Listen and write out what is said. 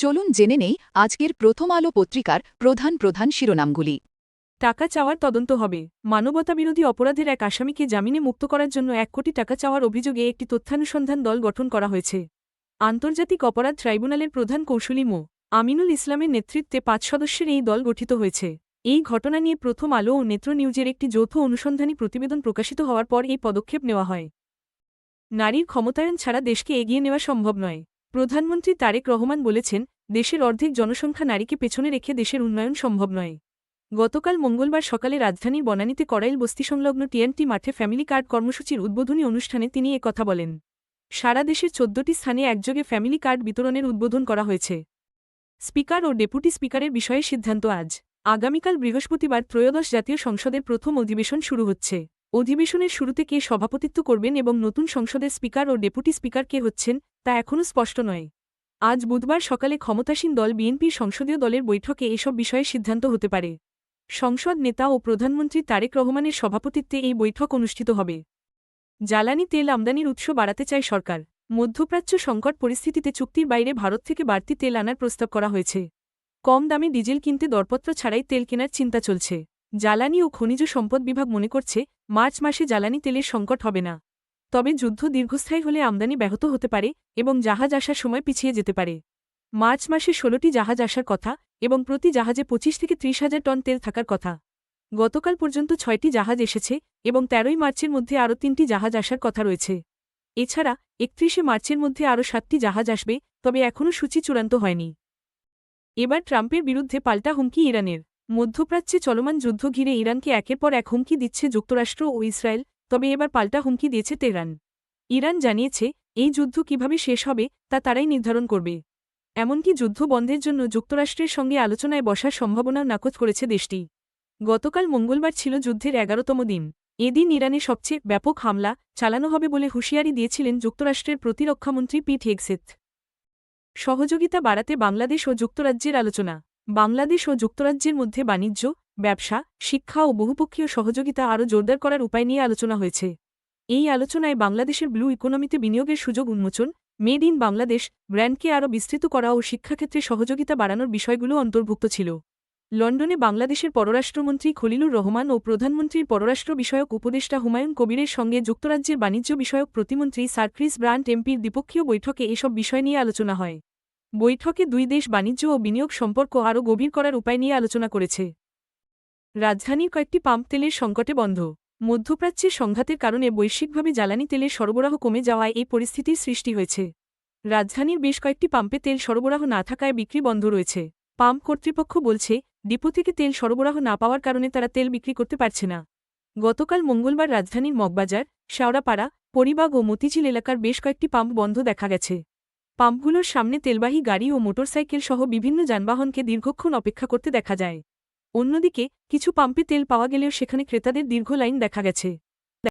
চলুন জেনে নেই আজকের প্রথম আলো পত্রিকার প্রধান প্রধান শিরোনামগুলি। টাকা চাওয়ার তদন্ত হবে। মানবতাবিরোধী অপরাধের এক আসামিকে জামিনে মুক্ত করার জন্য ১ কোটি টাকা চাওয়ার অভিযোগে একটি তথ্যানুসন্ধান দল গঠন করা হয়েছে। আন্তর্জাতিক অপরাধ ট্রাইব্যুনালের প্রধান কৌঁসুলি মো. আমিনুল ইসলামের নেতৃত্বে ৫ সদস্যের এই দল গঠিত হয়েছে। এই ঘটনা নিয়ে প্রথম আলো ও নেত্র নিউজের একটি যৌথ অনুসন্ধানী প্রতিবেদন প্রকাশিত হওয়ার পর এই পদক্ষেপ নেওয়া হয়। নারীর ক্ষমতায়ন ছাড়া দেশকে এগিয়ে নেওয়া সম্ভব নয়। প্রধানমন্ত্রী তারেক রহমান বলেছেন, দেশের অর্ধেক জনসংখ্যা নারীকে পেছনে রেখে দেশের উন্নয়ন সম্ভব নয়। গতকাল মঙ্গলবার সকালে রাজধানীর বনানীতে করাইল বস্তি সংলগ্ন টিএনটি মাঠে ফ্যামিলি কার্ড কর্মসূচির উদ্বোধনী অনুষ্ঠানে তিনি কথা বলেন। সারা দেশের ১৪টি স্থানে একযোগে ফ্যামিলি কার্ড বিতরণের উদ্বোধন করা হয়েছে। স্পিকার ও ডেপুটি স্পিকারের বিষয়ে সিদ্ধান্ত আজ। আগামীকাল বৃহস্পতিবার ত্রয়োদশ জাতীয় সংসদের প্রথম অধিবেশন শুরু হচ্ছে। অধিবেশনের শুরুতে কে সভাপতিত্ব করবেন এবং নতুন সংসদের স্পিকার ও ডেপুটি স্পিকার কে হচ্ছেন তা এখনও স্পষ্ট নয়। আজ বুধবার সকালে ক্ষমতাসীন দল বিএনপির সংসদীয় দলের বৈঠকে এসব বিষয়ে সিদ্ধান্ত হতে পারে। সংসদ নেতা ও প্রধানমন্ত্রী তারেক রহমানের সভাপতিত্বে এই বৈঠক অনুষ্ঠিত হবে। জ্বালানি তেল আমদানির উৎস বাড়াতে চায় সরকার। মধ্যপ্রাচ্য সংকট পরিস্থিতিতে চুক্তির বাইরে ভারত থেকে বাড়তি তেল আনার প্রস্তাব করা হয়েছে। কম দামে ডিজেল কিনতে দরপত্র ছাড়াই তেল কেনার চিন্তা চলছে। জ্বালানি ও খনিজ সম্পদ বিভাগ মনে করছে, মার্চ মাসে জ্বালানি তেলের সংকট হবে না। তবে যুদ্ধ দীর্ঘস্থায়ী হলে আমদানি ব্যাহত হতে পারে এবং জাহাজ আসার সময় পিছিয়ে যেতে পারে। মার্চ মাসে ১৬টি জাহাজ আসার কথা এবং প্রতি জাহাজে ২৫ থেকে ৩০,০০০ টন তেল থাকার কথা। গতকাল পর্যন্ত ৬টি জাহাজ এসেছে এবং ১৩ই মার্চের মধ্যে আরও ৩টি জাহাজ আসার কথা রয়েছে। এছাড়া ৩১শে মার্চের মধ্যে আরও ৭টি জাহাজ আসবে, তবে এখনও সূচি চূড়ান্ত হয়নি। এবার ট্রাম্পের বিরুদ্ধে পাল্টা হুমকি ইরানের। মধ্যপ্রাচ্যে চলমান যুদ্ধ ঘিরে ইরানকে একের পর এক হুমকি দিচ্ছে যুক্তরাষ্ট্র ও ইসরায়েল, তবে এবার পাল্টা হুমকি দিয়েছে তেহরান। ইরান জানিয়েছে, এই যুদ্ধ কিভাবে শেষ হবে তা তারাই নির্ধারণ করবে। এমনকি যুদ্ধ বন্ধের জন্য যুক্তরাষ্ট্রের সঙ্গে আলোচনায় বসার সম্ভাবনাও নাকচ করেছে দেশটি। গতকাল মঙ্গলবার ছিল যুদ্ধের ১১তম দিন। এদিন ইরানে সবচেয়ে ব্যাপক হামলা চালানো হবে বলে হুঁশিয়ারি দিয়েছিলেন যুক্তরাষ্ট্রের প্রতিরক্ষামন্ত্রী পিট হেগসেথ। সহযোগিতা বাড়াতে বাংলাদেশ ও যুক্তরাজ্যের আলোচনা। বাংলাদেশ ও যুক্তরাজ্যের মধ্যে বাণিজ্য, ব্যবসা, শিক্ষা ও বহুপক্ষীয় সহযোগিতা আরও জোরদার করার উপায় নিয়ে আলোচনা হয়েছে। এই আলোচনায় বাংলাদেশের ব্লু ইকোনমিতে বিনিয়োগের সুযোগ উন্মোচন, মেড ইন বাংলাদেশ ব্র্যান্ডকে আরও বিস্তৃত করা ও শিক্ষাক্ষেত্রে সহযোগিতা বাড়ানোর বিষয়গুলো অন্তর্ভুক্ত ছিল। লন্ডনে বাংলাদেশের পররাষ্ট্রমন্ত্রী খলিলুর রহমান ও প্রধানমন্ত্রীর পররাষ্ট্র বিষয়ক উপদেষ্টা হুমায়ুন কবিরের সঙ্গে যুক্তরাজ্যের বাণিজ্য বিষয়ক প্রতিমন্ত্রী স্যার ক্রিস ব্রান্ট এমপির দ্বিপক্ষীয় বৈঠকে এসব বিষয় নিয়ে আলোচনা হয়। বৈঠকে দুই দেশ বাণিজ্য ও বিনিয়োগ সম্পর্ক আরও গভীর করার উপায় নিয়ে আলোচনা করেছে। রাজধানীর কয়েকটি পাম্প তেলের সংকটে বন্ধ। মধ্যপ্রাচ্যের সংঘাতের কারণে বৈশ্বিকভাবে জ্বালানি তেলের সরবরাহ কমে যাওয়ায় এই পরিস্থিতির সৃষ্টি হয়েছে। রাজধানীর বেশ কয়েকটি পাম্পে তেল সরবরাহ না থাকায় বিক্রি বন্ধ রয়েছে। পাম্প কর্তৃপক্ষ বলছে, ডিপো থেকে তেল সরবরাহ না পাওয়ার কারণে তারা তেল বিক্রি করতে পারছে না। গতকাল মঙ্গলবার রাজধানীর মগবাজার, শেওড়াপাড়া, পরিবাগ ও মতিঝিল এলাকার বেশ কয়েকটি পাম্প বন্ধ দেখা গেছে। পাম্পগুলোর সামনে তেলবাহী গাড়ি ও মোটরসাইকেল সহ বিভিন্ন যানবাহনকে দীর্ঘক্ষণ অপেক্ষা করতে দেখা যায়। অন্যদিকে কিছু পাম্পে তেল পাওয়া গেলেও সেখানে ক্রেতাদের দীর্ঘ লাইন দেখা গেছে।